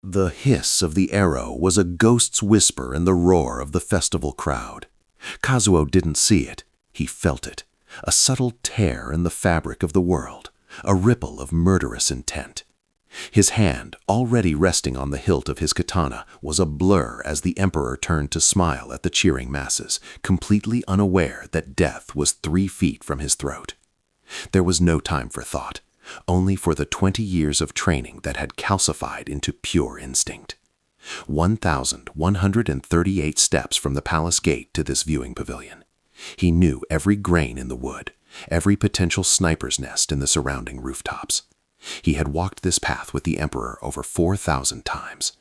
The hiss of the arrow was a ghost's whisper in the roar of the festival crowd. Kazuo didn't see it, he felt it. A subtle tear in the fabric of the world, a ripple of murderous intent. His hand, already resting on the hilt of his katana, was a blur as the Emperor turned to smile at the cheering masses, completely unaware that death was 3 feet from his throat. There was no time for thought, only for the 20 years of training that had calcified into pure instinct. 1,138 steps from the palace gate to this viewing pavilion. He knew every grain in the wood, every potential sniper's nest in the surrounding rooftops. He had walked this path with the Emperor over 4,000 times.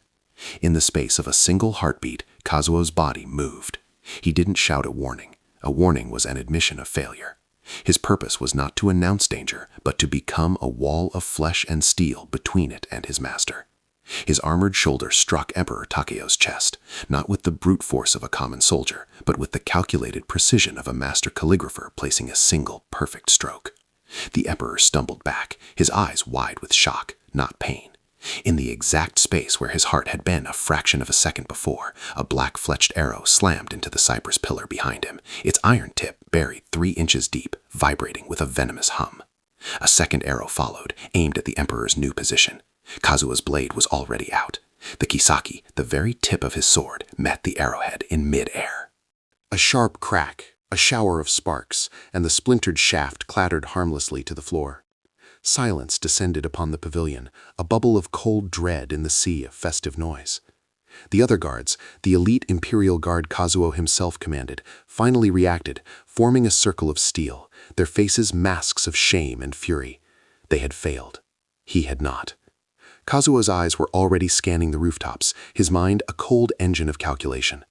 In the space of a single heartbeat, Kazuo's body moved. He didn't shout a warning. A warning was an admission of failure. His purpose was not to announce danger, but to become a wall of flesh and steel between it and his master. His armored shoulder struck Emperor Takeo's chest, not with the brute force of a common soldier, but with the calculated precision of a master calligrapher placing a single perfect stroke. The Emperor stumbled back, his eyes wide with shock, not pain. In the exact space where his heart had been a fraction of a second before, a black-fletched arrow slammed into the cypress pillar behind him, its iron tip buried 3 inches deep, vibrating with a venomous hum. A second arrow followed, aimed at the Emperor's new position. Kazuo's blade was already out. The kisaki, the very tip of his sword, met the arrowhead in mid-air. A sharp crack, a shower of sparks, and the splintered shaft clattered harmlessly to the floor. Silence descended upon the pavilion, a bubble of cold dread in the sea of festive noise. The other guards, the elite Imperial Guard Kazuo himself commanded, finally reacted, forming a circle of steel, their faces masks of shame and fury. They had failed. He had not. Kazuo's eyes were already scanning the rooftops, his mind a cold engine of calculation.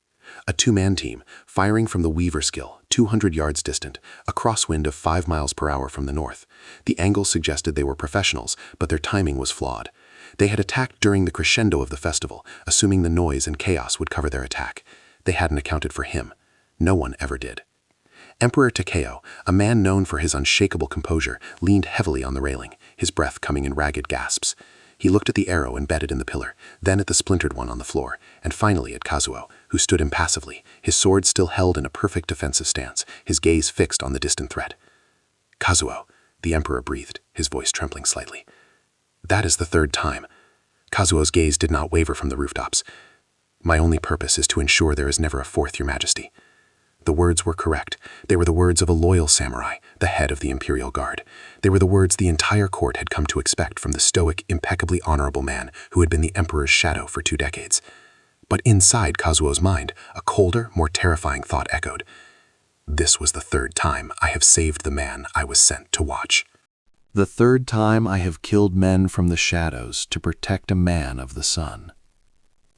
A 2-man team, firing from the Weaver Skill, 200 yards distant, a crosswind of 5 miles per hour from the north. The angle suggested they were professionals, but their timing was flawed. They had attacked during the crescendo of the festival, assuming the noise and chaos would cover their attack. They hadn't accounted for him. No one ever did. Emperor Takeo, a man known for his unshakable composure, leaned heavily on the railing, his breath coming in ragged gasps. He looked at the arrow embedded in the pillar, then at the splintered one on the floor, and finally at Kazuo, who stood impassively, his sword still held in a perfect defensive stance, his gaze fixed on the distant threat. "Kazuo," the Emperor breathed, his voice trembling slightly. "That is the 3rd time." Kazuo's gaze did not waver from the rooftops. "My only purpose is to ensure there is never a 4th, Your Majesty." The words were correct. They were the words of a loyal samurai, the head of the Imperial Guard. They were the words the entire court had come to expect from the stoic, impeccably honorable man who had been the Emperor's shadow for 2 decades. But inside Kazuo's mind, a colder, more terrifying thought echoed. This was the 3rd time I have saved the man I was sent to watch. The 3rd time I have killed men from the shadows to protect a man of the sun.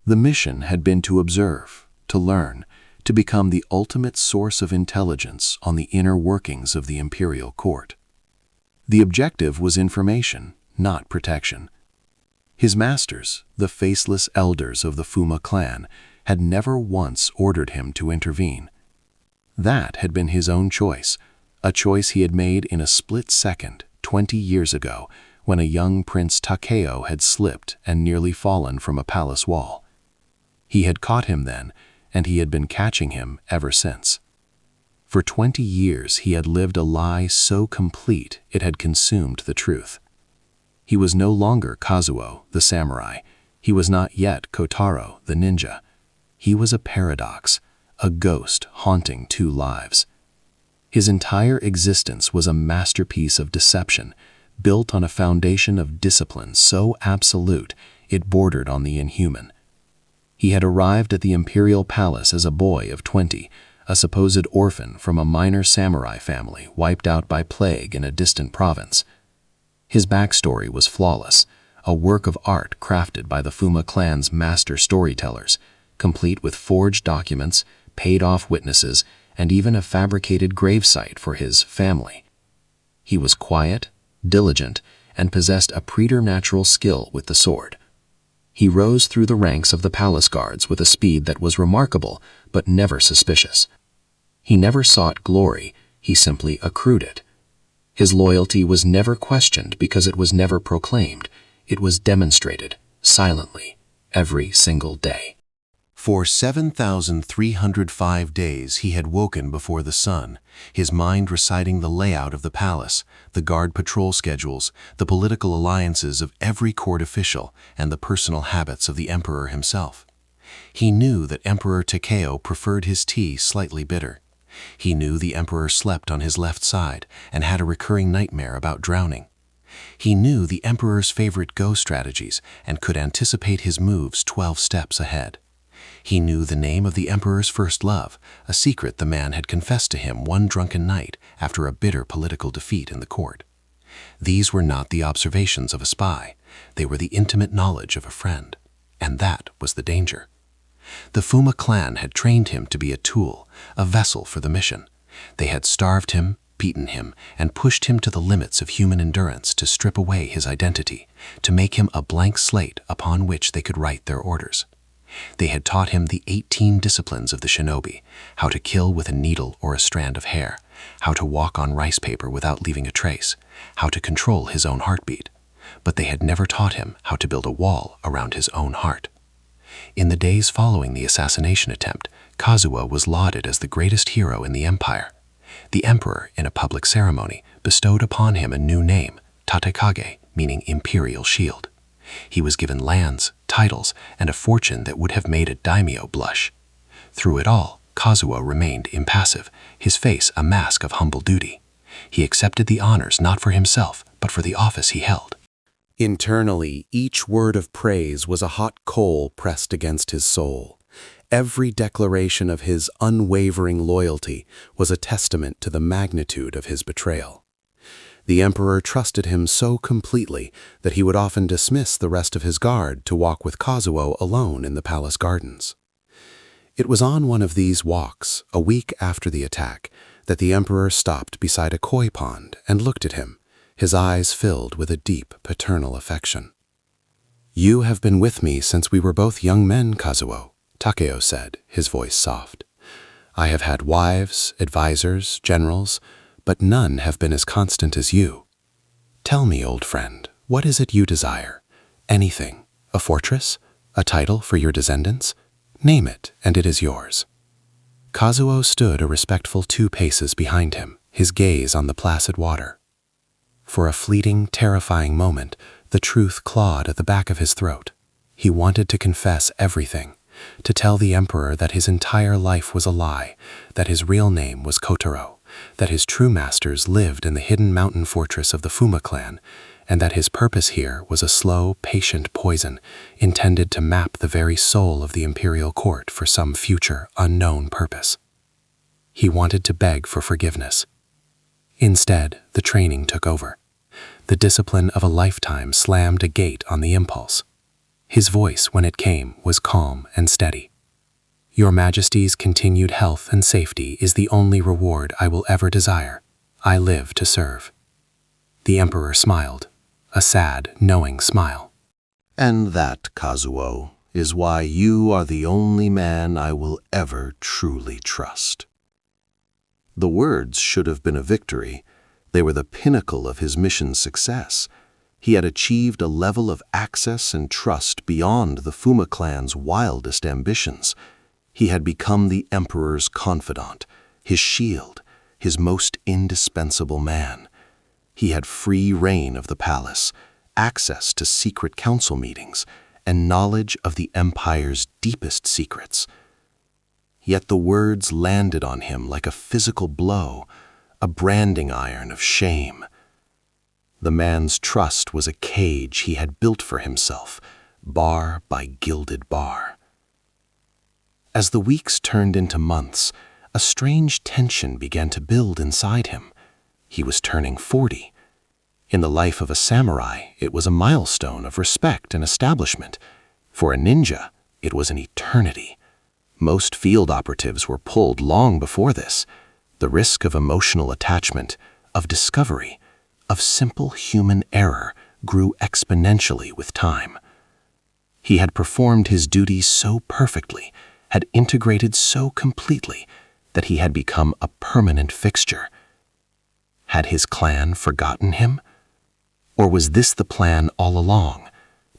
The mission had been to observe, to learn, to become the ultimate source of intelligence on the inner workings of the imperial court. The objective was information, not protection. His masters, the faceless elders of the Fuma clan, had never once ordered him to intervene. That had been his own choice, a choice he had made in a split second 20 years ago when a young Prince Takeo had slipped and nearly fallen from a palace wall. He had caught him then, and he had been catching him ever since. For 20 years he had lived a lie so complete it had consumed the truth. He was no longer Kazuo, the samurai. He was not yet Kotaro, the ninja. He was a paradox, a ghost haunting 2 lives. His entire existence was a masterpiece of deception, built on a foundation of discipline so absolute it bordered on the inhuman. He had arrived at the imperial palace as a boy of 20, a supposed orphan from a minor samurai family wiped out by plague in a distant province. His backstory was flawless, a work of art crafted by the Fuma clan's master storytellers, complete with forged documents, paid-off witnesses, and even a fabricated gravesite for his family. He was quiet, diligent, and possessed a preternatural skill with the sword. He rose through the ranks of the palace guards with a speed that was remarkable, but never suspicious. He never sought glory, he simply accrued it. His loyalty was never questioned because it was never proclaimed. It was demonstrated, silently, every single day. For 7,305 days he had woken before the sun, his mind reciting the layout of the palace, the guard patrol schedules, the political alliances of every court official, and the personal habits of the emperor himself. He knew that Emperor Takeo preferred his tea slightly bitter. He knew the emperor slept on his left side and had a recurring nightmare about drowning. He knew the emperor's favorite go strategies and could anticipate his moves 12 steps ahead. He knew the name of the emperor's first love, a secret the man had confessed to him one drunken night after a bitter political defeat in the court. These were not the observations of a spy. They were the intimate knowledge of a friend. And that was the danger. The Fuma clan had trained him to be a tool, a vessel for the mission. They had starved him, beaten him, and pushed him to the limits of human endurance to strip away his identity, to make him a blank slate upon which they could write their orders. They had taught him the 18 disciplines of the shinobi, how to kill with a needle or a strand of hair, how to walk on rice paper without leaving a trace, how to control his own heartbeat. But they had never taught him how to build a wall around his own heart. In the days following the assassination attempt, Kazuo was lauded as the greatest hero in the empire. The emperor, in a public ceremony, bestowed upon him a new name, Tatekage, meaning Imperial Shield. He was given lands, titles, and a fortune that would have made a daimyo blush. Through it all, Kazuo remained impassive, his face a mask of humble duty. He accepted the honors not for himself, but for the office he held. Internally, each word of praise was a hot coal pressed against his soul. Every declaration of his unwavering loyalty was a testament to the magnitude of his betrayal. The emperor trusted him so completely that he would often dismiss the rest of his guard to walk with Kazuo alone in the palace gardens. It was on one of these walks, a week after the attack, that the emperor stopped beside a koi pond and looked at him, his eyes filled with a deep paternal affection. "You have been with me since we were both young men, Kazuo," Takeo said, his voice soft. "I have had wives, advisors, generals, but none have been as constant as you. Tell me, old friend, what is it you desire? Anything, a fortress, a title for your descendants? Name it, and it is yours." Kazuo stood a respectful 2 paces behind him, his gaze on the placid water. For a fleeting, terrifying moment, the truth clawed at the back of his throat. He wanted to confess everything, to tell the emperor that his entire life was a lie, that his real name was Kotaro, that his true masters lived in the hidden mountain fortress of the Fuma clan, and that his purpose here was a slow, patient poison intended to map the very soul of the imperial court for some future, unknown purpose. He wanted to beg for forgiveness. Instead, the training took over. The discipline of a lifetime slammed a gate on the impulse. His voice, when it came, was calm and steady. "Your Majesty's continued health and safety is the only reward I will ever desire. I live to serve." The emperor smiled, a sad, knowing smile. "And that, Kazuo, is why you are the only man I will ever truly trust." The words should have been a victory. They were the pinnacle of his mission's success. He had achieved a level of access and trust beyond the Fuma clan's wildest ambitions. He had become the emperor's confidant, his shield, his most indispensable man. He had free reign of the palace, access to secret council meetings, and knowledge of the empire's deepest secrets. Yet the words landed on him like a physical blow, a branding iron of shame. The man's trust was a cage he had built for himself, bar by gilded bar. As the weeks turned into months, a strange tension began to build inside him. He was turning 40. In the life of a samurai, it was a milestone of respect and establishment. For a ninja, it was an eternity. Most field operatives were pulled long before this. The risk of emotional attachment, of discovery, of simple human error grew exponentially with time. He had performed his duties so perfectly, had integrated so completely, that he had become a permanent fixture. Had his clan forgotten him? Or was this the plan all along,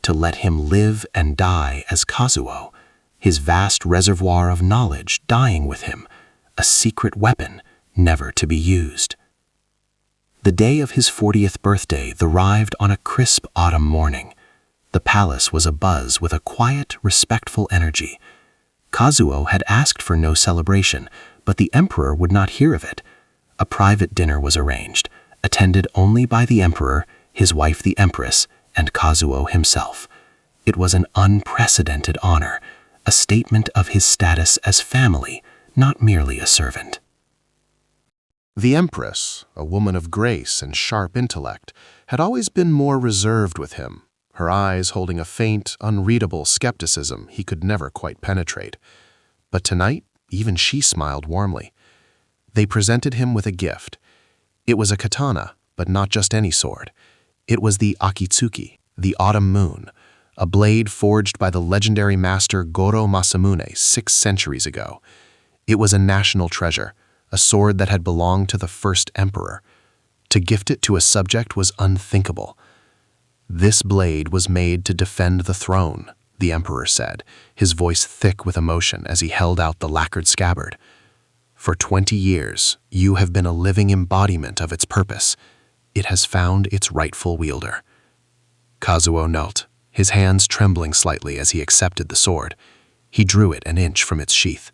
to let him live and die as Kazuo, his vast reservoir of knowledge dying with him, a secret weapon never to be used. The day of his 40th birthday arrived on a crisp autumn morning. The palace was abuzz with a quiet, respectful energy. Kazuo had asked for no celebration, but the emperor would not hear of it. A private dinner was arranged, attended only by the emperor, his wife the empress, and Kazuo himself. It was an unprecedented honor, a statement of his status as family, not merely a servant. The empress, a woman of grace and sharp intellect, had always been more reserved with him, her eyes holding a faint, unreadable skepticism he could never quite penetrate. But tonight, even she smiled warmly. They presented him with a gift. It was a katana, but not just any sword. It was the Akitsuki, the Autumn Moon, a blade forged by the legendary master Goro Masamune 6 centuries ago. It was a national treasure, a sword that had belonged to the first emperor. To gift it to a subject was unthinkable. This blade was made to defend the throne, the emperor said, his voice thick with emotion as he held out the lacquered scabbard. For 20 years, you have been a living embodiment of its purpose. It has found its rightful wielder. Kazuo knelt, his hands trembling slightly as he accepted the sword. He drew it an inch from its sheath.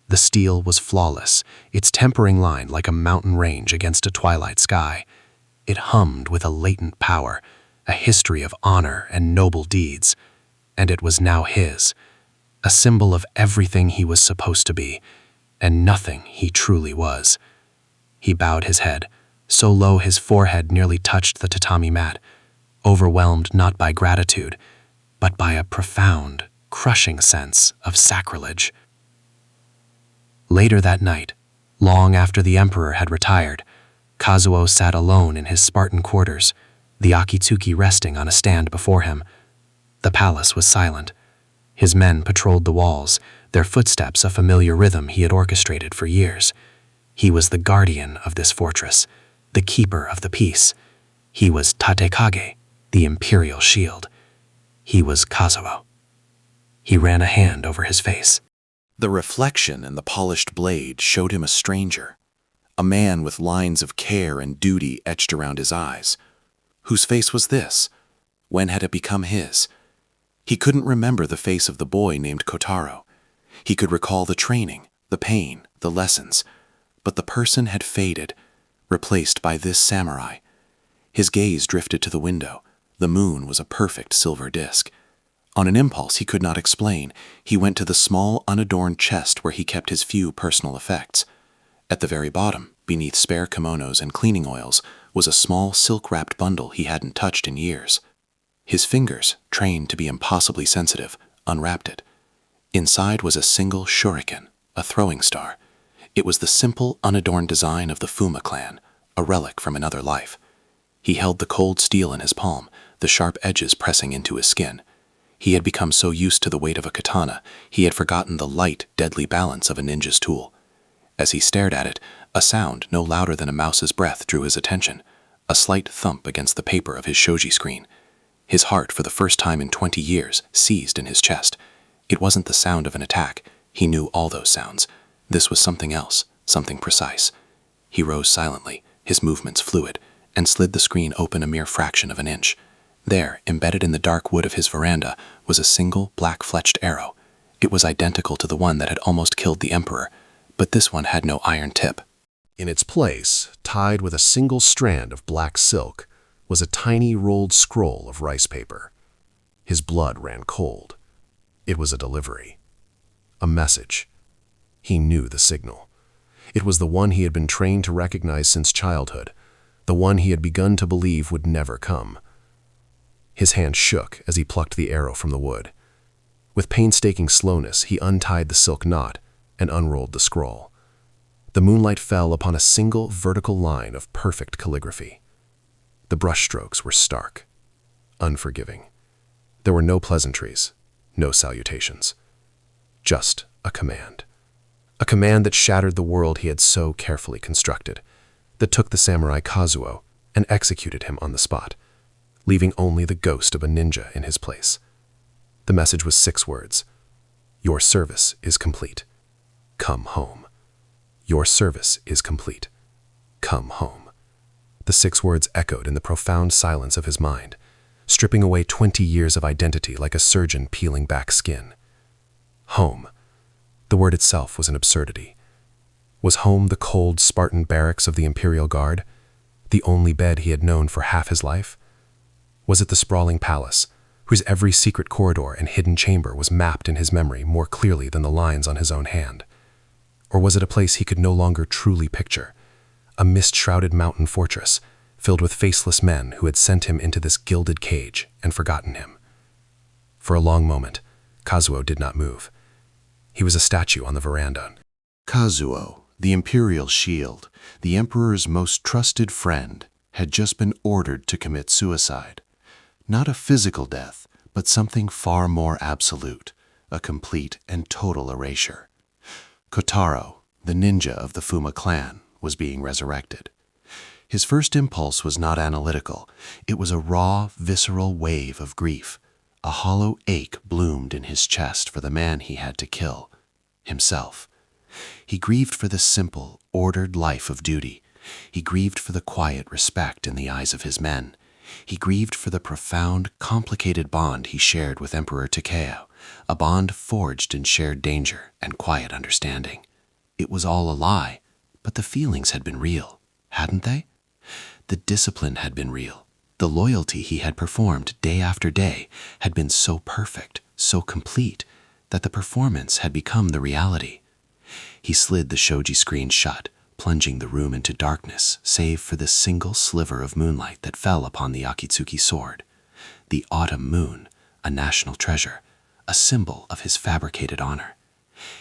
The steel was flawless, its tempering line like a mountain range against a twilight sky. It hummed with a latent power, a history of honor and noble deeds. And it was now his, a symbol of everything he was supposed to be, and nothing he truly was. He bowed his head, so low his forehead nearly touched the tatami mat, overwhelmed not by gratitude, but by a profound, crushing sense of sacrilege. Later that night, long after the emperor had retired, Kazuo sat alone in his Spartan quarters, the Akitsuki resting on a stand before him. The palace was silent. His men patrolled the walls, their footsteps a familiar rhythm he had orchestrated for years. He was the guardian of this fortress, the keeper of the peace. He was Tatekage, the imperial shield. He was Kazuo. He ran a hand over his face. The reflection in the polished blade showed him a stranger, a man with lines of care and duty etched around his eyes. Whose face was this? When had it become his? He couldn't remember the face of the boy named Kotaro. He could recall the training, the pain, the lessons, but the person had faded, replaced by this samurai. His gaze drifted to the window. The moon was a perfect silver disk. On an impulse he could not explain, he went to the small, unadorned chest where he kept his few personal effects. At the very bottom, beneath spare kimonos and cleaning oils, was a small silk-wrapped bundle he hadn't touched in years. His fingers, trained to be impossibly sensitive, unwrapped it. Inside was a single shuriken, a throwing star. It was the simple, unadorned design of the Fuma clan, a relic from another life. He held the cold steel in his palm, the sharp edges pressing into his skin. He had become so used to the weight of a katana, he had forgotten the light, deadly balance of a ninja's tool. As he stared at it, a sound no louder than a mouse's breath drew his attention, a slight thump against the paper of his shoji screen. His heart, for the first time in 20 years, seized in his chest. It wasn't the sound of an attack. He knew all those sounds. This was something else, something precise. He rose silently, his movements fluid, and slid the screen open a mere fraction of an inch. There, embedded in the dark wood of his veranda, was a single black-fletched arrow. It was identical to the one that had almost killed the emperor, but this one had no iron tip. In its place, tied with a single strand of black silk, was a tiny rolled scroll of rice paper. His blood ran cold. It was a delivery. A message. He knew the signal. It was the one he had been trained to recognize since childhood, the one he had begun to believe would never come. His hand shook as he plucked the arrow from the wood. With painstaking slowness, he untied the silk knot and unrolled the scroll. The moonlight fell upon a single vertical line of perfect calligraphy. The brushstrokes were stark, unforgiving. There were no pleasantries, no salutations. Just a command. A command that shattered the world he had so carefully constructed, that took the samurai Kazuo and executed him on the spot. leaving only the ghost of a ninja in his place. The message was 6 words. Your service is complete. Come home. Your service is complete. Come home. The 6 words echoed in the profound silence of his mind, stripping away 20 years of identity like a surgeon peeling back skin. Home. The word itself was an absurdity. Was home the cold Spartan barracks of the Imperial Guard, the only bed he had known for half his life? Was it the sprawling palace, whose every secret corridor and hidden chamber was mapped in his memory more clearly than the lines on his own hand? Or was it a place he could no longer truly picture, a mist-shrouded mountain fortress filled with faceless men who had sent him into this gilded cage and forgotten him? For a long moment, Kazuo did not move. He was a statue on the veranda. Kazuo, the Imperial Shield, the Emperor's most trusted friend, had just been ordered to commit suicide. Not a physical death, but something far more absolute, a complete and total erasure. Kotaro, the ninja of the Fuma clan, was being resurrected. His first impulse was not analytical. It was a raw, visceral wave of grief. A hollow ache bloomed in his chest for the man he had to kill, himself. He grieved for the simple, ordered life of duty. He grieved for the quiet respect in the eyes of his men. He grieved for the profound, complicated bond he shared with Emperor Takeo, a bond forged in shared danger and quiet understanding. It was all a lie, but the feelings had been real, hadn't they? The discipline had been real. The loyalty he had performed day after day had been so perfect, so complete, that the performance had become the reality. He slid the shoji screen shut, plunging the room into darkness, save for the single sliver of moonlight that fell upon the Akitsuki sword. The autumn moon, a national treasure, a symbol of his fabricated honor.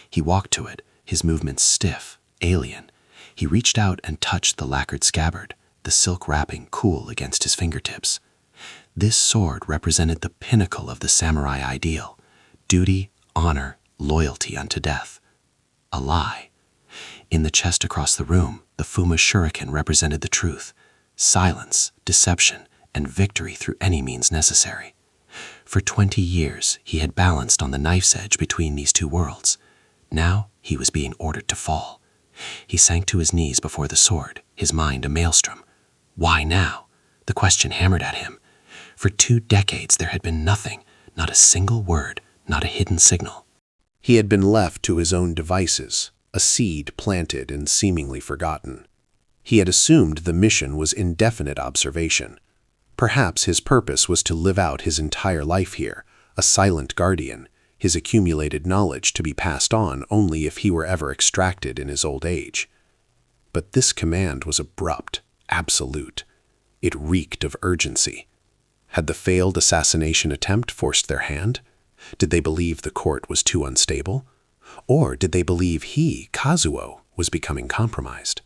He walked to it, his movements stiff, alien. He reached out and touched the lacquered scabbard, the silk wrapping cool against his fingertips. This sword represented the pinnacle of the samurai ideal: duty, honor, loyalty unto death. A lie. In the chest across the room, the Fuma shuriken represented the truth: silence, deception, and victory through any means necessary. For 20 years, he had balanced on the knife's edge between these two worlds. Now he was being ordered to fall. He sank to his knees before the sword, his mind a maelstrom. Why now? The question hammered at him. For 2 decades there had been nothing, not a single word, not a hidden signal. He had been left to his own devices, a seed planted and seemingly forgotten. He had assumed the mission was indefinite observation. Perhaps his purpose was to live out his entire life here, a silent guardian, his accumulated knowledge to be passed on only if he were ever extracted in his old age. But this command was abrupt, absolute. It reeked of urgency. Had the failed assassination attempt forced their hand? Did they believe the court was too unstable? Or did they believe he, Kazuo, was becoming compromised?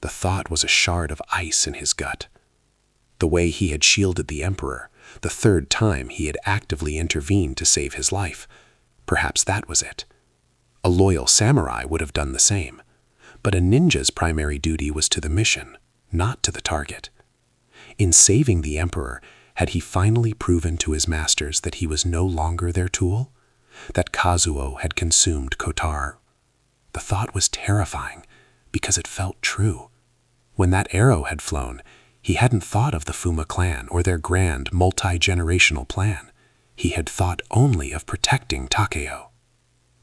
The thought was a shard of ice in his gut. The way he had shielded the Emperor, the 3rd time he had actively intervened to save his life, perhaps that was it. A loyal samurai would have done the same. But a ninja's primary duty was to the mission, not to the target. In saving the Emperor, had he finally proven to his masters that he was no longer their tool? That Kazuo had consumed Kotaro? The thought was terrifying, because it felt true. When that arrow had flown, he hadn't thought of the Fuma clan or their grand, multi-generational plan. He had thought only of protecting Takeo.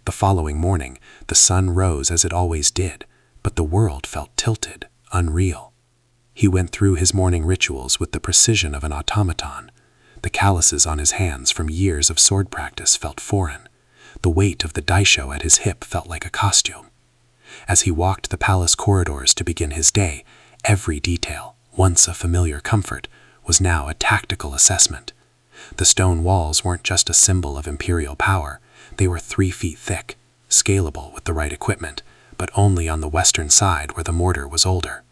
The following morning, the sun rose as it always did, but the world felt tilted, unreal. He went through his morning rituals with the precision of an automaton. The calluses on his hands from years of sword practice felt foreign. The weight of the daisho at his hip felt like a costume. As he walked the palace corridors to begin his day, every detail, once a familiar comfort, was now a tactical assessment. The stone walls weren't just a symbol of imperial power. They were 3 feet thick, scalable with the right equipment, but only on the western side where the mortar was older.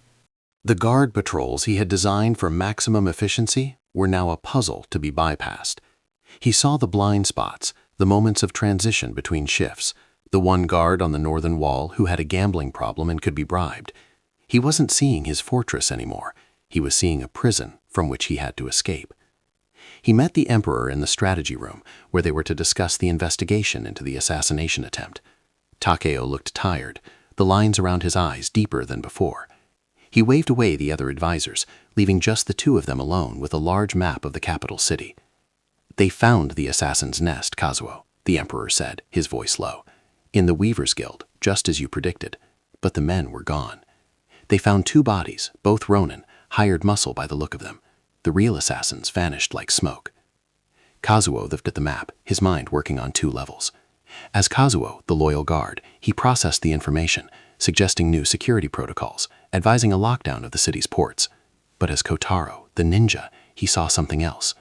The guard patrols he had designed for maximum efficiency were now a puzzle to be bypassed. He saw the blind spots, the moments of transition between shifts, the one guard on the northern wall who had a gambling problem and could be bribed. He wasn't seeing his fortress anymore. He was seeing a prison from which he had to escape. He met the Emperor in the strategy room, where they were to discuss the investigation into the assassination attempt. Takeo looked tired, the lines around his eyes deeper than before. He waved away the other advisors, leaving just the two of them alone with a large map of the capital city. "They found the assassin's nest, Kazuo," the Emperor said, his voice low. "In the Weaver's Guild, just as you predicted. But the men were gone. They found 2 bodies, both Ronin, hired muscle by the look of them. The real assassins vanished like smoke." Kazuo looked at the map, his mind working on 2 levels. As Kazuo, the loyal guard, he processed the information, suggesting new security protocols, advising a lockdown of the city's ports. But as Kotaro, the ninja, he saw something else.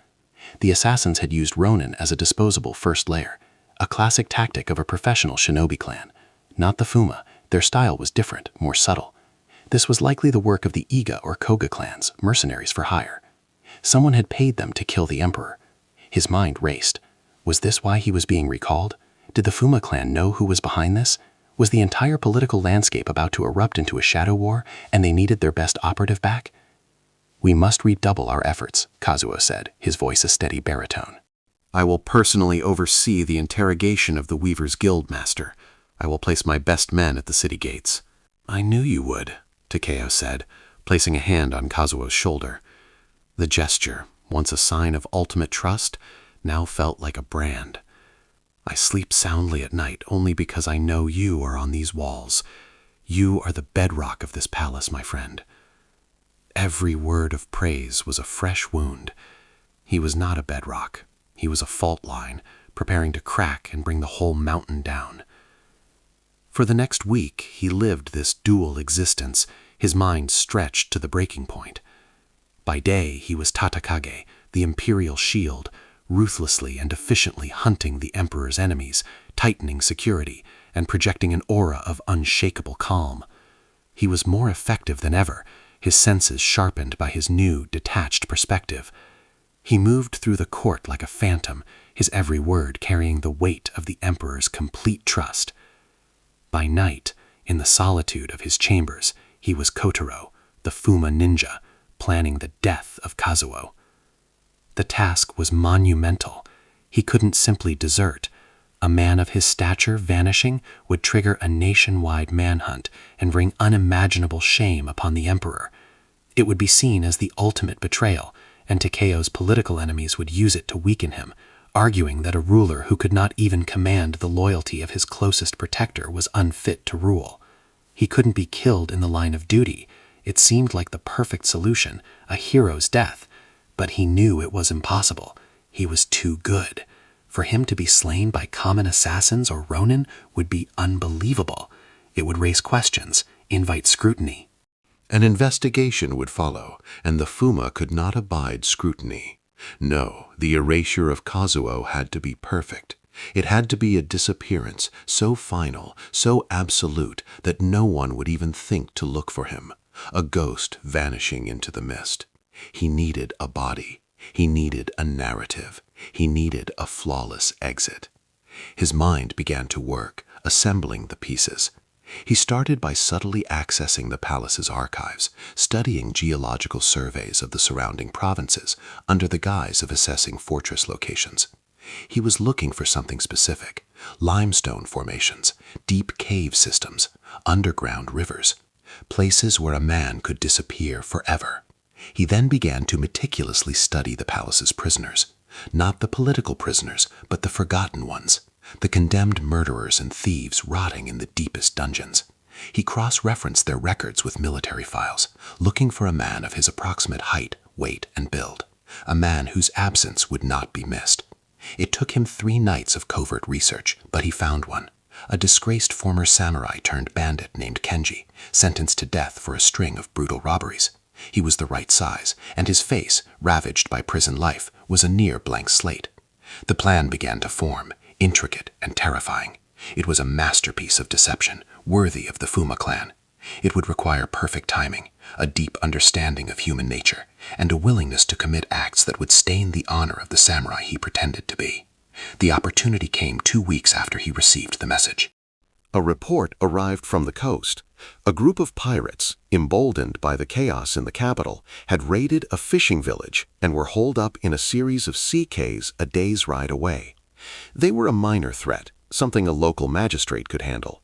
The assassins had used Ronin as a disposable first layer, a classic tactic of a professional shinobi clan. Not the Fuma, their style was different, more subtle. This was likely the work of the Iga or Koga clans, mercenaries for hire. Someone had paid them to kill the Emperor. His mind raced. Was this why he was being recalled? Did the Fuma clan know who was behind this? Was the entire political landscape about to erupt into a shadow war, and they needed their best operative back? "We must redouble our efforts," Kazuo said, his voice a steady baritone. "I will personally oversee the interrogation of the Weaver's Guild master. I will place my best men at the city gates." "I knew you would," Takeo said, placing a hand on Kazuo's shoulder. The gesture, once a sign of ultimate trust, now felt like a brand. "I sleep soundly at night only because I know you are on these walls. You are the bedrock of this palace, my friend." Every word of praise was a fresh wound. He was not a bedrock. He was a fault line, preparing to crack and bring the whole mountain down. For the next week, he lived this dual existence, his mind stretched to the breaking point. By day, he was Tatakage, the imperial shield, ruthlessly and efficiently hunting the Emperor's enemies, tightening security, and projecting an aura of unshakable calm. He was more effective than ever, his senses sharpened by his new, detached perspective. He moved through the court like a phantom, his every word carrying the weight of the Emperor's complete trust. By night, in the solitude of his chambers, he was Kotaro, the Fuma ninja, planning the death of Kazuo. The task was monumental. He couldn't simply desert. A man of his stature vanishing would trigger a nationwide manhunt and bring unimaginable shame upon the Emperor. It would be seen as the ultimate betrayal, and Takeo's political enemies would use it to weaken him, arguing that a ruler who could not even command the loyalty of his closest protector was unfit to rule. He couldn't be killed in the line of duty. It seemed like the perfect solution, a hero's death. But he knew it was impossible. He was too good. For him to be slain by common assassins or Ronin would be unbelievable. It would raise questions, invite scrutiny. An investigation would follow, and the Fuma could not abide scrutiny. No, the erasure of Kazuo had to be perfect. It had to be a disappearance so final, so absolute, that no one would even think to look for him. A ghost vanishing into the mist. He needed a body. He needed a narrative. He needed a flawless exit. His mind began to work, assembling the pieces. He started by subtly accessing the palace's archives, studying geological surveys of the surrounding provinces under the guise of assessing fortress locations. He was looking for something specific: limestone formations, deep cave systems, underground rivers, places where a man could disappear forever. He then began to meticulously study the palace's prisoners, not the political prisoners, but the forgotten ones, the condemned murderers and thieves rotting in the deepest dungeons. He cross-referenced their records with military files, looking for a man of his approximate height, weight, and build, a man whose absence would not be missed. It took him 3 nights of covert research, but he found one. A disgraced former samurai turned bandit named Kenji, sentenced to death for a string of brutal robberies. He was the right size, and his face, ravaged by prison life, was a near blank slate. The plan began to form, intricate and terrifying. It was a masterpiece of deception, worthy of the Fuma clan. It would require perfect timing, a deep understanding of human nature, and a willingness to commit acts that would stain the honor of the samurai he pretended to be. The opportunity came 2 weeks after he received the message. A report arrived from the coast. A group of pirates, emboldened by the chaos in the capital, had raided a fishing village and were holed up in a series of sea cays a day's ride away. They were a minor threat, something a local magistrate could handle.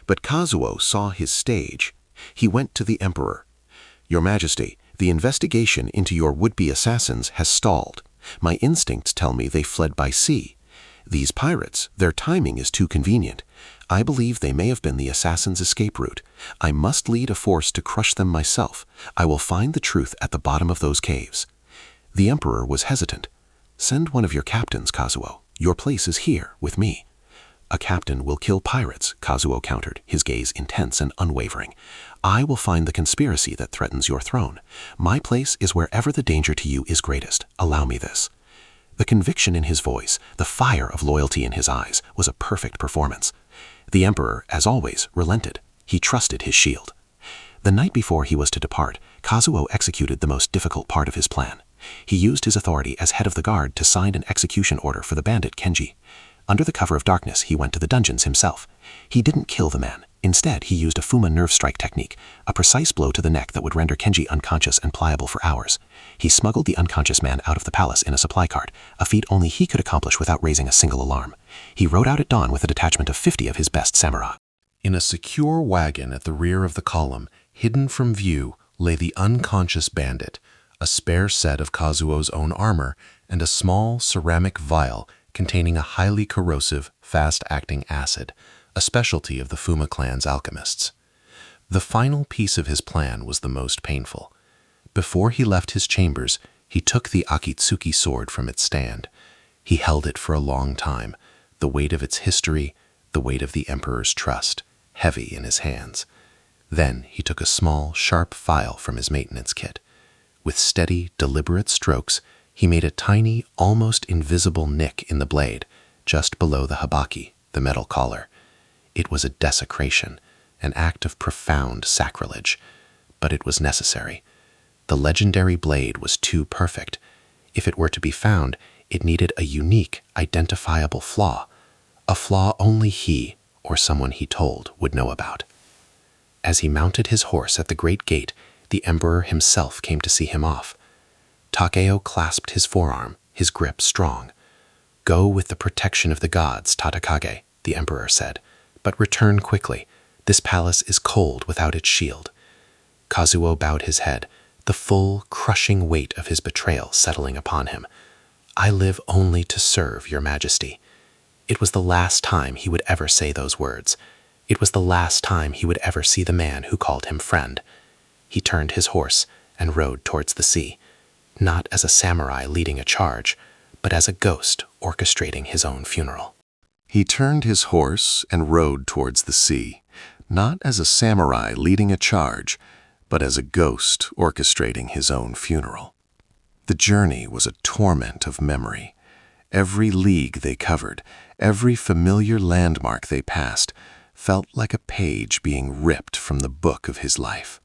But Kazuo saw his stage. He went to the emperor. "Your Majesty, the investigation into your would-be assassins has stalled. My instincts tell me they fled by sea. These pirates, their timing is too convenient. I believe they may have been the assassins' escape route. I must lead a force to crush them myself. I will find the truth at the bottom of those caves." The emperor was hesitant. "Send one of your captains, Kazuo. Your place is here, with me." "A captain will kill pirates," Kazuo countered, his gaze intense and unwavering. "I will find the conspiracy that threatens your throne. My place is wherever the danger to you is greatest. Allow me this." The conviction in his voice, the fire of loyalty in his eyes, was a perfect performance. The emperor, as always, relented. He trusted his shield. The night before he was to depart, Kazuo executed the most difficult part of his plan. He used his authority as head of the guard to sign an execution order for the bandit Kenji. Under the cover of darkness, he went to the dungeons himself. He didn't kill the man. Instead, he used a Fuma nerve strike technique, a precise blow to the neck that would render Kenji unconscious and pliable for hours. He smuggled the unconscious man out of the palace in a supply cart, a feat only he could accomplish without raising a single alarm. He rode out at dawn with a detachment of 50 of his best samurai. In a secure wagon at the rear of the column, hidden from view, lay the unconscious bandit, a spare set of Kazuo's own armor, and a small ceramic vial containing a highly corrosive, fast-acting acid, a specialty of the Fuma clan's alchemists. The final piece of his plan was the most painful. Before he left his chambers, he took the Akitsuki sword from its stand. He held it for a long time, the weight of its history, the weight of the emperor's trust, heavy in his hands. Then he took a small, sharp file from his maintenance kit. With steady, deliberate strokes, he made a tiny, almost invisible nick in the blade, just below the habaki, the metal collar. It was a desecration, an act of profound sacrilege, but it was necessary. The legendary blade was too perfect. If it were to be found, it needed a unique, identifiable flaw, a flaw only he, or someone he told, would know about. As he mounted his horse at the great gate, the emperor himself came to see him off. Takeo clasped his forearm, his grip strong. "Go with the protection of the gods, Tatakage," the emperor said, "but return quickly. This palace is cold without its shield." Kazuo bowed his head, the full, crushing weight of his betrayal settling upon him. "I live only to serve your majesty." It was the last time he would ever say those words. It was the last time he would ever see the man who called him friend. He turned his horse and rode towards the sea, not as a samurai leading a charge, but as a ghost orchestrating his own funeral. He turned his horse and rode towards the sea, not as a samurai leading a charge, but as a ghost orchestrating his own funeral. The journey was a torment of memory. Every league they covered, every familiar landmark they passed, felt like a page being ripped from the book of his life.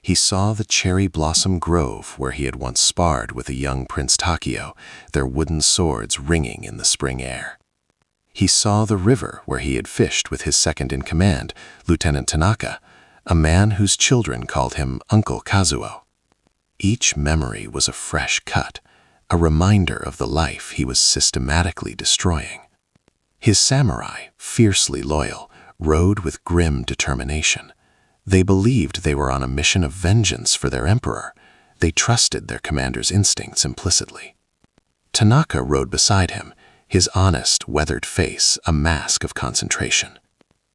He saw the cherry blossom grove where he had once sparred with a young Prince Takeo, their wooden swords ringing in the spring air. He saw the river where he had fished with his second-in-command, Lieutenant Tanaka, a man whose children called him Uncle Kazuo. Each memory was a fresh cut, a reminder of the life he was systematically destroying. His samurai, fiercely loyal, rode with grim determination. They believed they were on a mission of vengeance for their emperor. They trusted their commander's instincts implicitly. Tanaka rode beside him, his honest, weathered face a mask of concentration.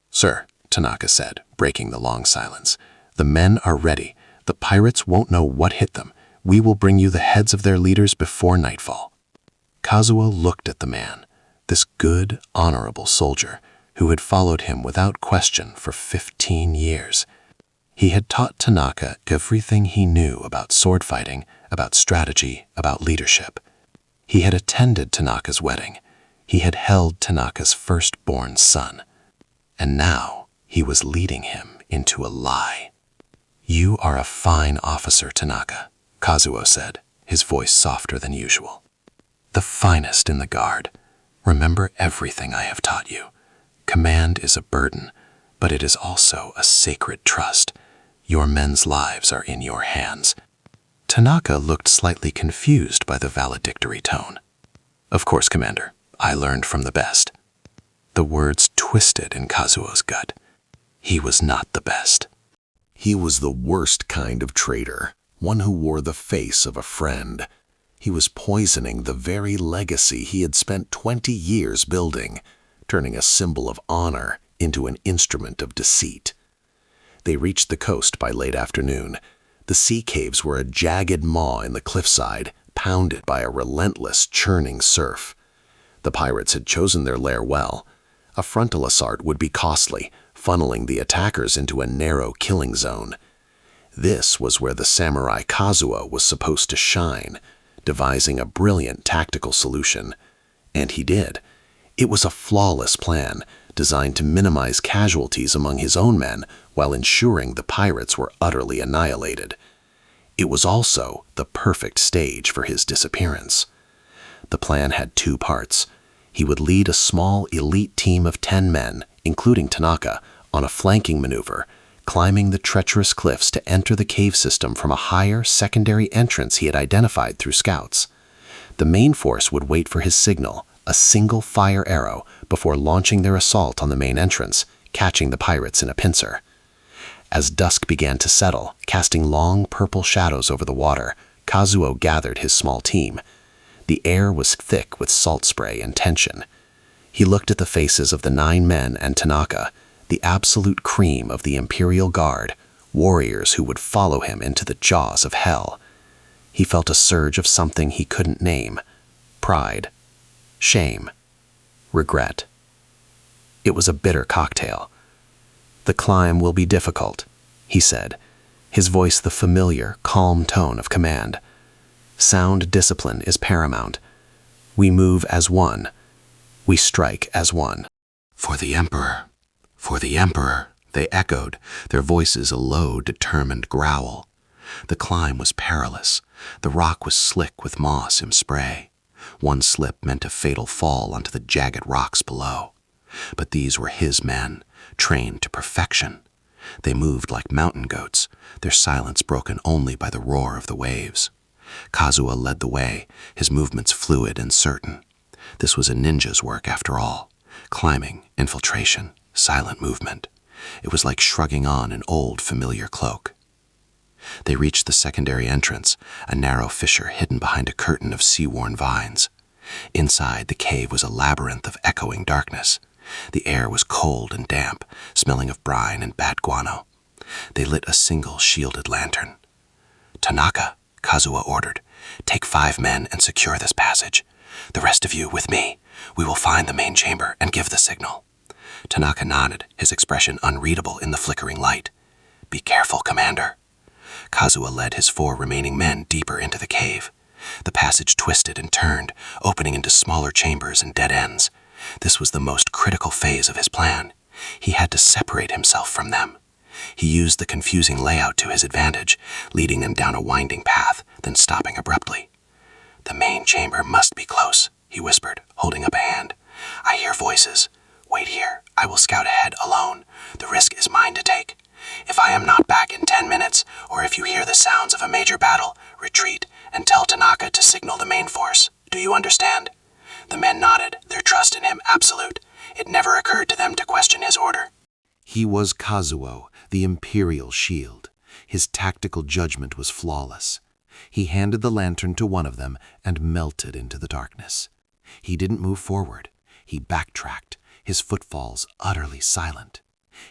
"Sir," Tanaka said, breaking the long silence, "the men are ready. The pirates won't know what hit them. We will bring you the heads of their leaders before nightfall." Kazuo looked at the man, this good, honorable soldier, who had followed him without question for 15 years. He had taught Tanaka everything he knew about sword fighting, about strategy, about leadership. He had attended Tanaka's wedding. He had held Tanaka's firstborn son. And now he was leading him into a lie. "You are a fine officer, Tanaka," Kazuo said, his voice softer than usual. "The finest in the guard. Remember everything I have taught you. Command is a burden. but it is also a sacred trust. Your men's lives are in your hands." Tanaka looked slightly confused by the valedictory tone. "Of course, Commander. I learned from the best." The words twisted in Kazuo's gut. He was not the best. He was the worst kind of traitor, one who wore the face of a friend. He was poisoning the very legacy he had spent 20 years building, turning a symbol of honor into an instrument of deceit. They reached the coast by late afternoon. The sea caves were a jagged maw in the cliffside, pounded by a relentless, churning surf. The pirates had chosen their lair well. A frontal assault would be costly, funneling the attackers into a narrow killing zone. This was where the samurai Kazuo was supposed to shine, devising a brilliant tactical solution. And he did. It was a flawless plan, designed to minimize casualties among his own men while ensuring the pirates were utterly annihilated. It was also the perfect stage for his disappearance. The plan had two parts. He would lead a small elite team of 10 men, including Tanaka, on a flanking maneuver, climbing the treacherous cliffs to enter the cave system from a higher secondary entrance he had identified through scouts. The main force would wait for his signal, a single fire arrow, before launching their assault on the main entrance, catching the pirates in a pincer. As dusk began to settle, casting long purple shadows over the water, Kazuo gathered his small team. The air was thick with salt spray and tension. He looked at the faces of the 9 men and Tanaka, the absolute cream of the Imperial Guard, warriors who would follow him into the jaws of hell. He felt a surge of something he couldn't name: pride, shame, regret. It was a bitter cocktail. "The climb will be difficult," he said, his voice the familiar, calm tone of command. "Sound discipline is paramount. We move as one. We strike as one." "For the Emperor! For the Emperor!" they echoed, their voices a low, determined growl. The climb was perilous. The rock was slick with moss and spray. One slip meant a fatal fall onto the jagged rocks below. But these were his men, trained to perfection. They moved like mountain goats, their silence broken only by the roar of the waves. Kazuo led the way, his movements fluid and certain. This was a ninja's work after all. Climbing, infiltration, silent movement. It was like shrugging on an old, familiar cloak. They reached the secondary entrance, a narrow fissure hidden behind a curtain of sea-worn vines. Inside, the cave was a labyrinth of echoing darkness. The air was cold and damp, smelling of brine and bad guano. They lit a single shielded lantern. "Tanaka," Kazuo ordered, "take 5 men and secure this passage. The rest of you with me. We will find the main chamber and give the signal." Tanaka nodded, his expression unreadable in the flickering light. "Be careful, Commander." Kazuo led his 4 remaining men deeper into the cave. The passage twisted and turned, opening into smaller chambers and dead ends. This was the most critical phase of his plan. He had to separate himself from them. He used the confusing layout to his advantage, leading them down a winding path, then stopping abruptly. "The main chamber must be close," he whispered, holding up a hand. "I hear voices. Wait here. I will scout ahead alone. The risk is mine to take. If I am not back in 10 minutes, or if you hear the sounds of a major battle, retreat and tell Tanaka to signal the main force. Do you understand?" The men nodded, their trust in him absolute. It never occurred to them to question his order. He was Kazuo, the Imperial Shield. His tactical judgment was flawless. He handed the lantern to one of them and melted into the darkness. He didn't move forward. He backtracked, his footfalls utterly silent.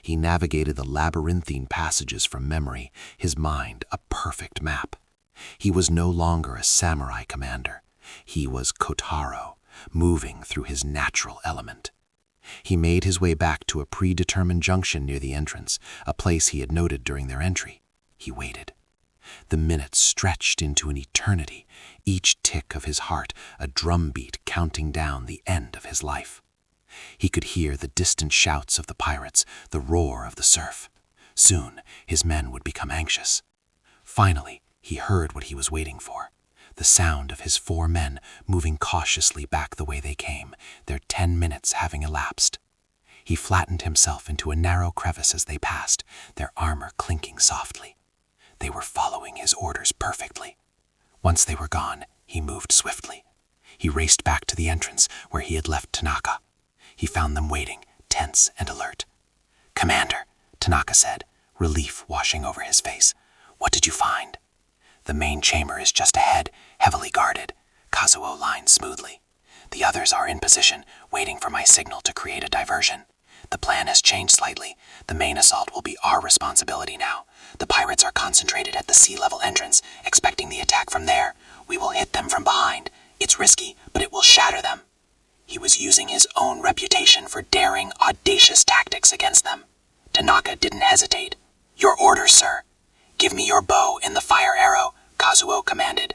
He navigated the labyrinthine passages from memory, his mind a perfect map. He was no longer a samurai commander. He was Kotaro, moving through his natural element. He made his way back to a predetermined junction near the entrance, a place he had noted during their entry. He waited. The minutes stretched into an eternity, each tick of his heart a drumbeat counting down the end of his life. He could hear the distant shouts of the pirates, the roar of the surf. Soon, his men would become anxious. Finally, he heard what he was waiting for. The sound of his 4 men moving cautiously back the way they came, their 10 minutes having elapsed. He flattened himself into a narrow crevice as they passed, their armor clinking softly. They were following his orders perfectly. Once they were gone, he moved swiftly. He raced back to the entrance where he had left Tanaka. He found them waiting, tense and alert. "Commander," Tanaka said, relief washing over his face. "What did you find?" "The main chamber is just ahead, heavily guarded," Kazuo lined smoothly. "The others are in position, waiting for my signal to create a diversion. The plan has changed slightly. The main assault will be our responsibility now. The pirates are concentrated at the sea-level entrance, expecting the attack from there. We will hit them from behind. It's risky, but it will shatter them." He was using his own reputation for daring, audacious tactics against them. Tanaka didn't hesitate. "Your orders, sir." "Give me your bow and the fire arrow," Kazuo commanded.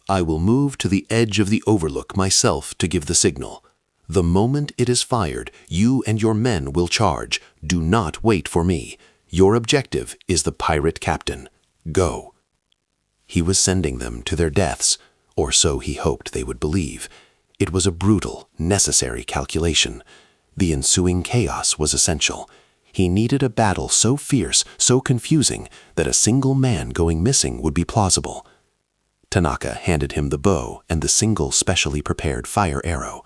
"I will move to the edge of the overlook myself to give the signal. The moment it is fired, you and your men will charge. Do not wait for me. Your objective is the pirate captain. Go." He was sending them to their deaths, or so he hoped they would believe. It was a brutal, necessary calculation. The ensuing chaos was essential. He needed a battle so fierce, so confusing, that a single man going missing would be plausible. Tanaka handed him the bow and the single specially prepared fire arrow.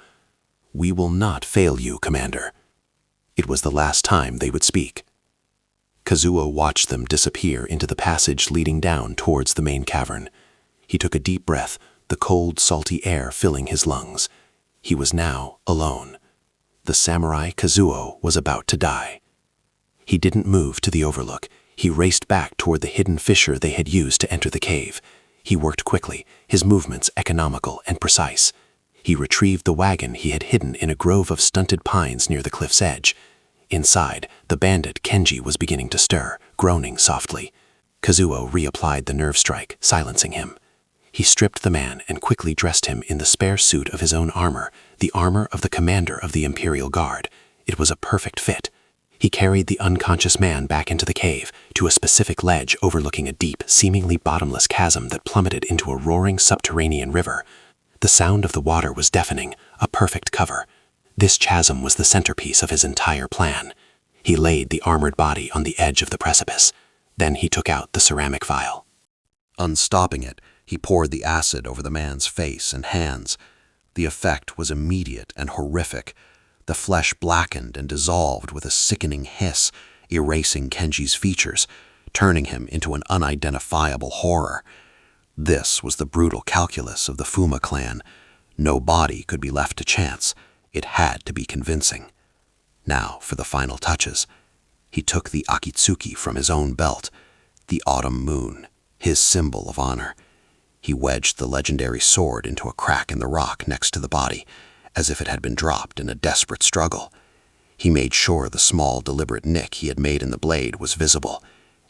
"We will not fail you, Commander." It was the last time they would speak. Kazuo watched them disappear into the passage leading down towards the main cavern. He took a deep breath, the cold, salty air filling his lungs. He was now alone. The samurai Kazuo was about to die. He didn't move to the overlook. He raced back toward the hidden fissure they had used to enter the cave. He worked quickly, his movements economical and precise. He retrieved the wagon he had hidden in a grove of stunted pines near the cliff's edge. Inside, the bandit Kenji was beginning to stir, groaning softly. Kazuo reapplied the nerve strike, silencing him. He stripped the man and quickly dressed him in the spare suit of his own armor, the armor of the commander of the Imperial Guard. It was a perfect fit. He carried the unconscious man back into the cave, to a specific ledge overlooking a deep, seemingly bottomless chasm that plummeted into a roaring subterranean river. The sound of the water was deafening, a perfect cover. This chasm was the centerpiece of his entire plan. He laid the armored body on the edge of the precipice. Then he took out the ceramic vial. Unstopping it, he poured the acid over the man's face and hands. The effect was immediate and horrific. The flesh blackened and dissolved with a sickening hiss, erasing Kenji's features, turning him into an unidentifiable horror. This was the brutal calculus of the Fuma clan. No body could be left to chance. It had to be convincing. Now for the final touches. He took the akitsuki from his own belt, the autumn moon, his symbol of honor. He wedged the legendary sword into a crack in the rock next to the body, as if it had been dropped in a desperate struggle. He made sure the small, deliberate nick he had made in the blade was visible.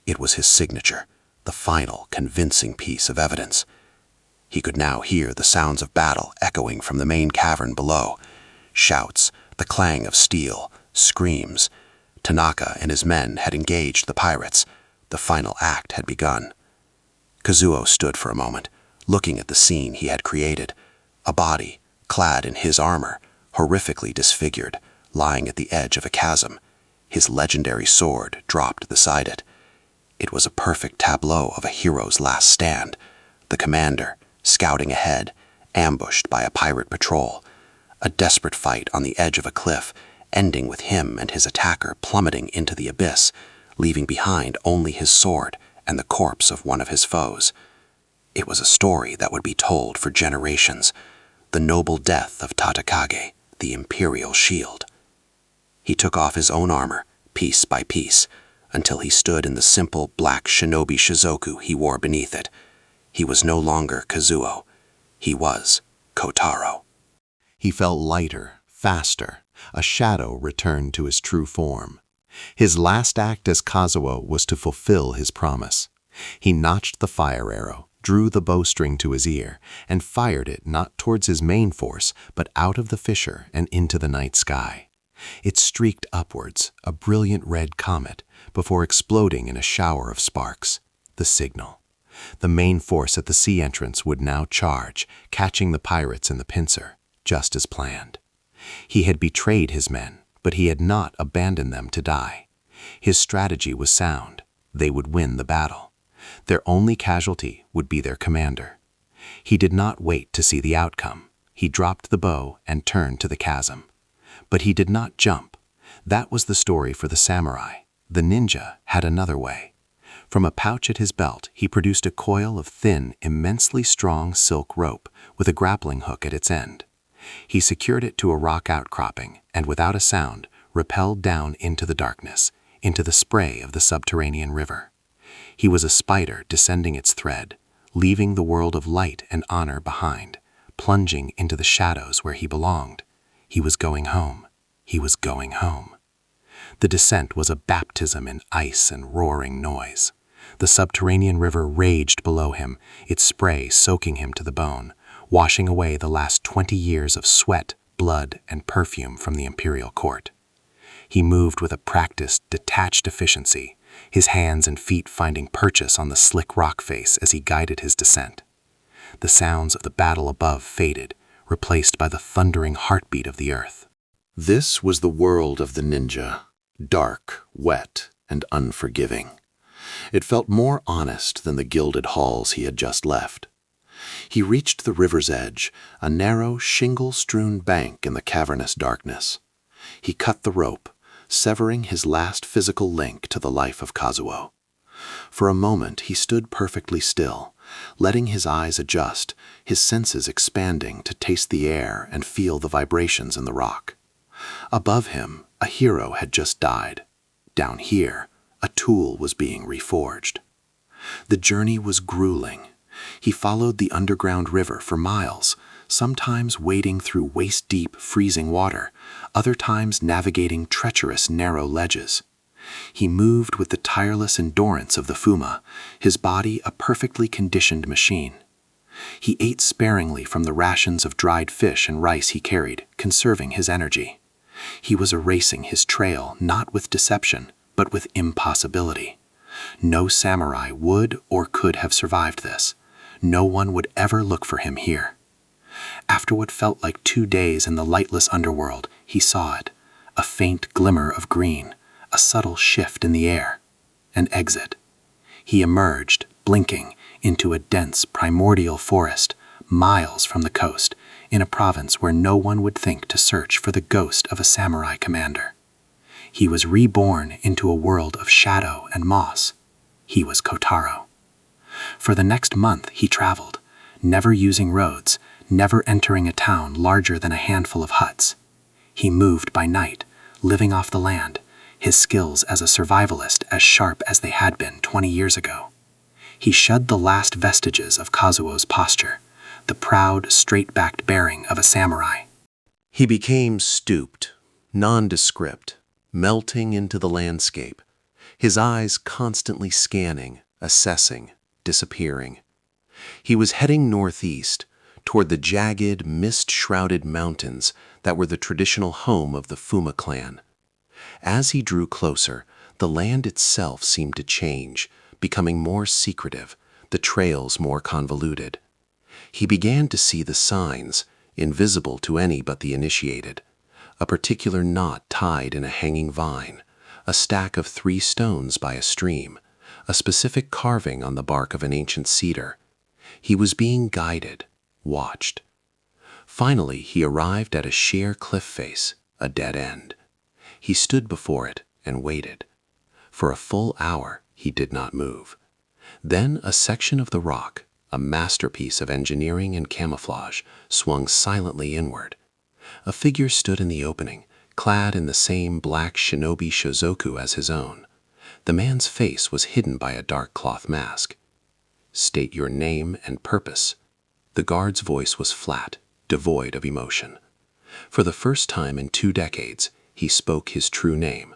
It was his signature, the final, convincing piece of evidence. He could now hear the sounds of battle echoing from the main cavern below. Shouts, the clang of steel, screams. Tanaka and his men had engaged the pirates. The final act had begun. Kazuo stood for a moment, looking at the scene he had created. A body, clad in his armor, horrifically disfigured, lying at the edge of a chasm, his legendary sword dropped beside it. It was a perfect tableau of a hero's last stand. The commander, scouting ahead, ambushed by a pirate patrol. A desperate fight on the edge of a cliff, ending with him and his attacker plummeting into the abyss, leaving behind only his sword and the corpse of one of his foes. It was a story that would be told for generations. The noble death of Tatakage, the Imperial shield. He took off his own armor, piece by piece, until he stood in the simple black shinobi shizoku he wore beneath it. He was no longer Kazuo. He was Kotaro. He felt lighter, faster. A shadow returned to his true form. His last act as Kazuo was to fulfill his promise. He notched the fire arrow, drew the bowstring to his ear, and fired it not towards his main force, but out of the fissure and into the night sky. It streaked upwards, a brilliant red comet, before exploding in a shower of sparks. The signal. The main force at the sea entrance would now charge, catching the pirates in the pincer, just as planned. He had betrayed his men, But he had not abandoned them to die. His strategy was sound. They would win the battle. Their only casualty would be their commander. He did not wait to see the outcome. He dropped the bow and turned to the chasm. But he did not jump. That was the story for the samurai. The ninja had another way. From a pouch at his belt, he produced a coil of thin, immensely strong silk rope with a grappling hook at its end. He secured it to a rock outcropping and, without a sound, rappelled down into the darkness, into the spray of the subterranean river. He was a spider descending its thread, leaving the world of light and honor behind, plunging into the shadows where he belonged. He was going home. He was going home. The descent was a baptism in ice and roaring noise. The subterranean river raged below him, its spray soaking him to the bone, washing away the last 20 years of sweat, blood, and perfume from the imperial court. He moved with a practiced, detached efficiency, his hands and feet finding purchase on the slick rock face as he guided his descent. The sounds of the battle above faded, replaced by the thundering heartbeat of the earth. This was the world of the ninja, dark, wet, and unforgiving. It felt more honest than the gilded halls he had just left. He reached the river's edge, a narrow, shingle-strewn bank in the cavernous darkness. He cut the rope, severing his last physical link to the life of Kazuo. For a moment he stood perfectly still, letting his eyes adjust, his senses expanding to taste the air and feel the vibrations in the rock. Above him, a hero had just died. Down here, a tool was being reforged. The journey was grueling. He followed the underground river for miles, sometimes wading through waist-deep, freezing water, other times navigating treacherous, narrow ledges. He moved with the tireless endurance of the Fuma, his body a perfectly conditioned machine. He ate sparingly from the rations of dried fish and rice he carried, conserving his energy. He was erasing his trail not with deception, but with impossibility. No samurai would or could have survived this. No one would ever look for him here. After what felt like 2 days in the lightless underworld, he saw it, a faint glimmer of green, a subtle shift in the air, an exit. He emerged, blinking, into a dense, primordial forest, miles from the coast, in a province where no one would think to search for the ghost of a samurai commander. He was reborn into a world of shadow and moss. He was Kotaro. For the next month he traveled, never using roads, never entering a town larger than a handful of huts. He moved by night, living off the land, his skills as a survivalist as sharp as they had been 20 years ago. He shed the last vestiges of Kazuo's posture, the proud, straight-backed bearing of a samurai. He became stooped, nondescript, melting into the landscape, his eyes constantly scanning, assessing, disappearing. He was heading northeast, toward the jagged, mist-shrouded mountains that were the traditional home of the Fuma clan. As he drew closer, the land itself seemed to change, becoming more secretive, the trails more convoluted. He began to see the signs, invisible to any but the initiated. A particular knot tied in a hanging vine, a stack of 3 stones by a stream, a specific carving on the bark of an ancient cedar. He was being guided, watched. Finally, he arrived at a sheer cliff face, a dead end. He stood before it and waited. For a full hour, he did not move. Then a section of the rock, a masterpiece of engineering and camouflage, swung silently inward. A figure stood in the opening, clad in the same black shinobi shozoku as his own. The man's face was hidden by a dark cloth mask. "State your name and purpose." The guard's voice was flat, devoid of emotion. For the first time in 2 decades, he spoke his true name.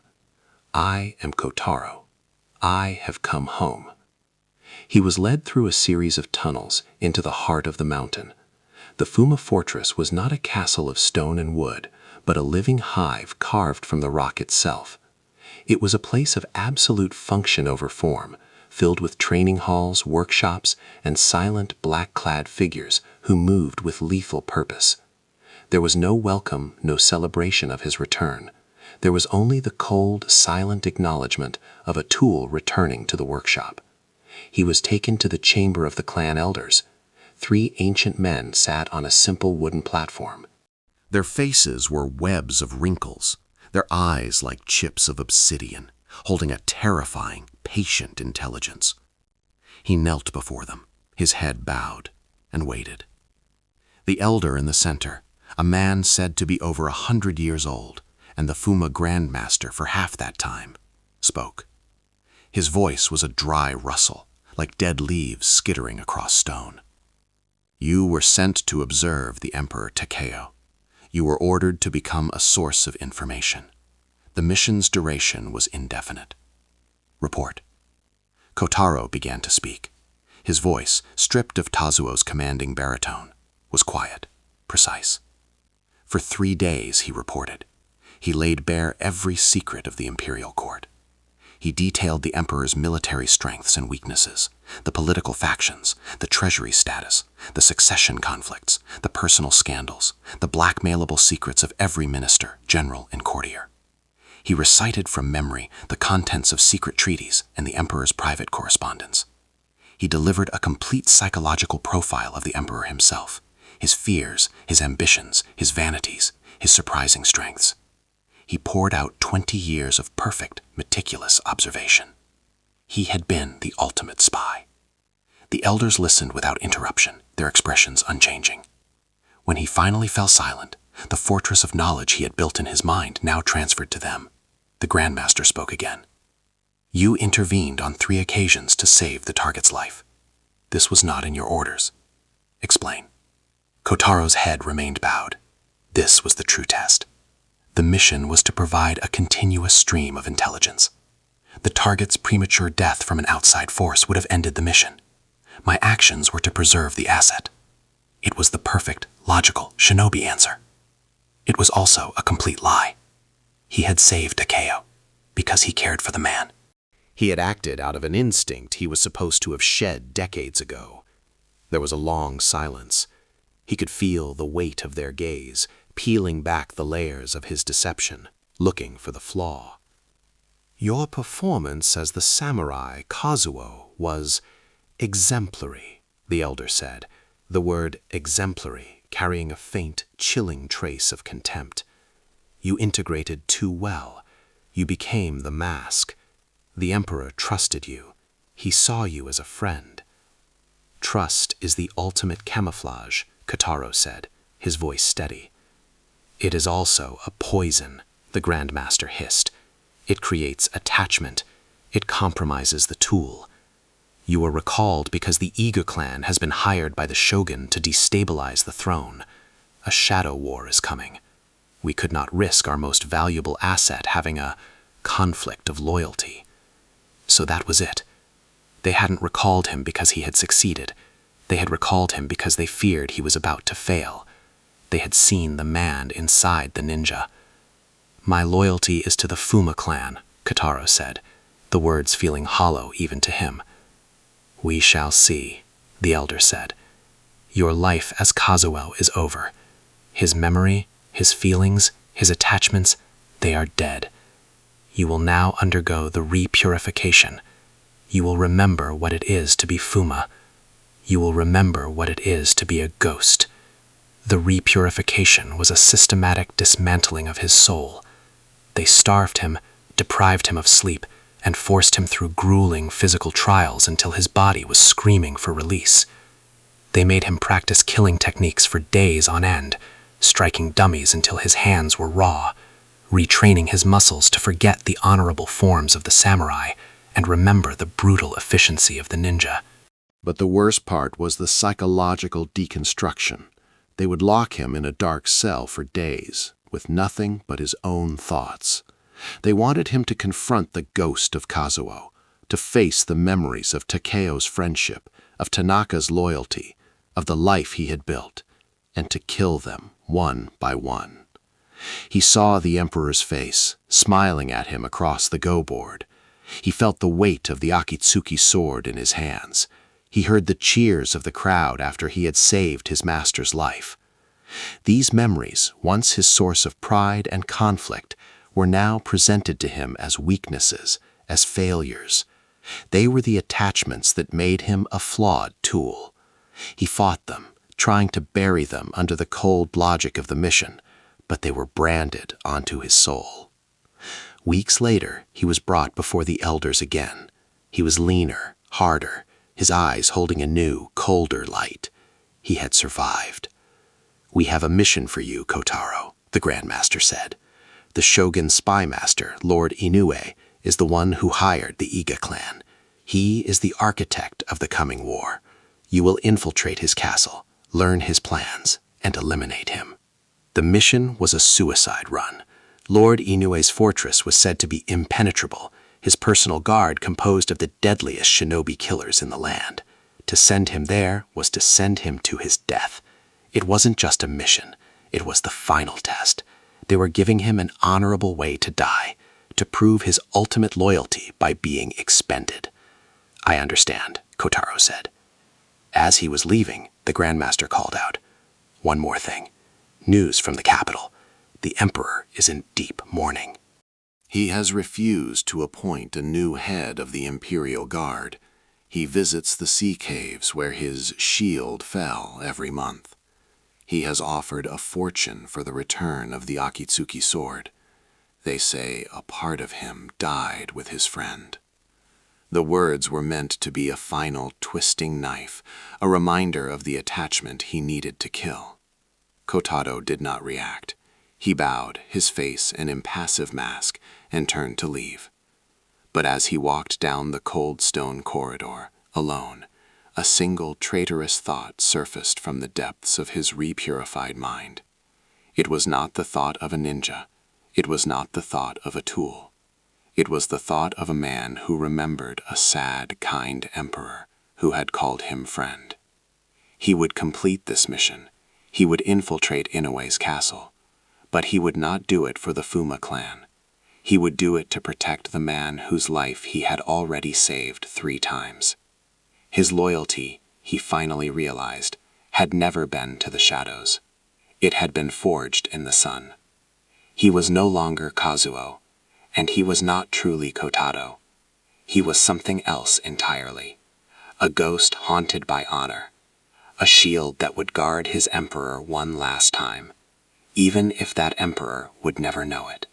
"I am Kotaro. I have come home." He was led through a series of tunnels into the heart of the mountain. The Fuma fortress was not a castle of stone and wood, but a living hive carved from the rock itself. It was a place of absolute function over form, filled with training halls, workshops, and silent, black-clad figures who moved with lethal purpose. There was no welcome, no celebration of his return. There was only the cold, silent acknowledgement of a tool returning to the workshop. He was taken to the chamber of the clan elders. 3 ancient men sat on a simple wooden platform. Their faces were webs of wrinkles, their eyes like chips of obsidian, holding a terrifying, patient intelligence. He knelt before them, his head bowed, and waited. The elder in the center, a man said to be over 100 years old, and the Fuma Grandmaster for half that time, spoke. His voice was a dry rustle, like dead leaves skittering across stone. You were sent to observe the Emperor Takeo. You were ordered to become a source of information. The mission's duration was indefinite. Report. Kotaro began to speak. His voice, stripped of Kazuo's commanding baritone, was quiet, precise. For 3 days, he reported. He laid bare every secret of the Imperial Court. He detailed the Emperor's military strengths and weaknesses, the political factions, the treasury status, the succession conflicts, the personal scandals, the blackmailable secrets of every minister, general, and courtier. He recited from memory the contents of secret treaties and the Emperor's private correspondence. He delivered a complete psychological profile of the Emperor himself, his fears, his ambitions, his vanities, his surprising strengths. He poured out 20 years of perfect, meticulous observation. He had been the ultimate spy. The elders listened without interruption, their expressions unchanging. When he finally fell silent, the fortress of knowledge he had built in his mind now transferred to them. The Grandmaster spoke again. You intervened on 3 occasions to save the target's life. This was not in your orders. Explain. Kotaro's head remained bowed. This was the true test. The mission was to provide a continuous stream of intelligence. The target's premature death from an outside force would have ended the mission. My actions were to preserve the asset. It was the perfect, logical shinobi answer. It was also a complete lie. He had saved Takeo because he cared for the man. He had acted out of an instinct he was supposed to have shed decades ago. There was a long silence. He could feel the weight of their gaze, peeling back the layers of his deception, looking for the flaw. Your performance as the samurai Kazuo was exemplary, the elder said, the word exemplary carrying a faint, chilling trace of contempt. You integrated too well. You became the mask. The Emperor trusted you. He saw you as a friend. Trust is the ultimate camouflage, Kotaro said, his voice steady. It is also a poison, the Grandmaster hissed. It creates attachment. It compromises the tool. You were recalled because the Iga clan has been hired by the shogun to destabilize the throne. A shadow war is coming. We could not risk our most valuable asset having a conflict of loyalty. So that was it. They hadn't recalled him because he had succeeded. They had recalled him because they feared he was about to fail. They had seen the man inside the ninja. My loyalty is to the Fuma clan, Kotaro said, the words feeling hollow even to him. We shall see, the elder said. Your life as Kazuo is over. His memory, his feelings, his attachments, they are dead. You will now undergo the repurification. You will remember what it is to be Fuma. You will remember what it is to be a ghost. The repurification was a systematic dismantling of his soul. They starved him, deprived him of sleep, and forced him through grueling physical trials until his body was screaming for release. They made him practice killing techniques for days on end, striking dummies until his hands were raw, retraining his muscles to forget the honorable forms of the samurai and remember the brutal efficiency of the ninja. But the worst part was the psychological deconstruction. They would lock him in a dark cell for days, with nothing but his own thoughts. They wanted him to confront the ghost of Kazuo, to face the memories of Takeo's friendship, of Tanaka's loyalty, of the life he had built, and to kill them one by one. He saw the Emperor's face, smiling at him across the go-board. He felt the weight of the Akitsuki sword in his hands. He heard the cheers of the crowd after he had saved his master's life. These memories, once his source of pride and conflict, were now presented to him as weaknesses, as failures. They were the attachments that made him a flawed tool. He fought them, trying to bury them under the cold logic of the mission, but they were branded onto his soul. Weeks later, he was brought before the elders again. He was leaner, harder, his eyes holding a new, colder light. He had survived. "We have a mission for you, Kotaro," the Grandmaster said. "The Shogun's spy master, Lord Inoue, is the one who hired the Iga clan. He is the architect of the coming war. You will infiltrate his castle, learn his plans, and eliminate him." The mission was a suicide run. Lord Inoue's fortress was said to be impenetrable, his personal guard composed of the deadliest shinobi killers in the land. To send him there was to send him to his death. It wasn't just a mission, it was the final test. They were giving him an honorable way to die, to prove his ultimate loyalty by being expended. "I understand," Kotaro said. As he was leaving, the Grandmaster called out, "One more thing. News from the capital. The Emperor is in deep mourning. He has refused to appoint a new head of the Imperial Guard. He visits the sea caves where his shield fell every month. He has offered a fortune for the return of the Akitsuki sword. They say a part of him died with his friend." The words were meant to be a final twisting knife, a reminder of the attachment he needed to kill. Kotaro did not react. He bowed, his face an impassive mask, and turned to leave. But as he walked down the cold stone corridor, alone, a single traitorous thought surfaced from the depths of his repurified mind. It was not the thought of a ninja. It was not the thought of a tool. It was the thought of a man who remembered a sad, kind emperor who had called him friend. He would complete this mission. He would infiltrate Inoue's castle. But he would not do it for the Fuma clan. He would do it to protect the man whose life he had already saved 3 times. His loyalty, he finally realized, had never been to the shadows. It had been forged in the sun. He was no longer Kazuo, and he was not truly Kotaro. He was something else entirely, a ghost haunted by honor, a shield that would guard his emperor one last time, even if that emperor would never know it.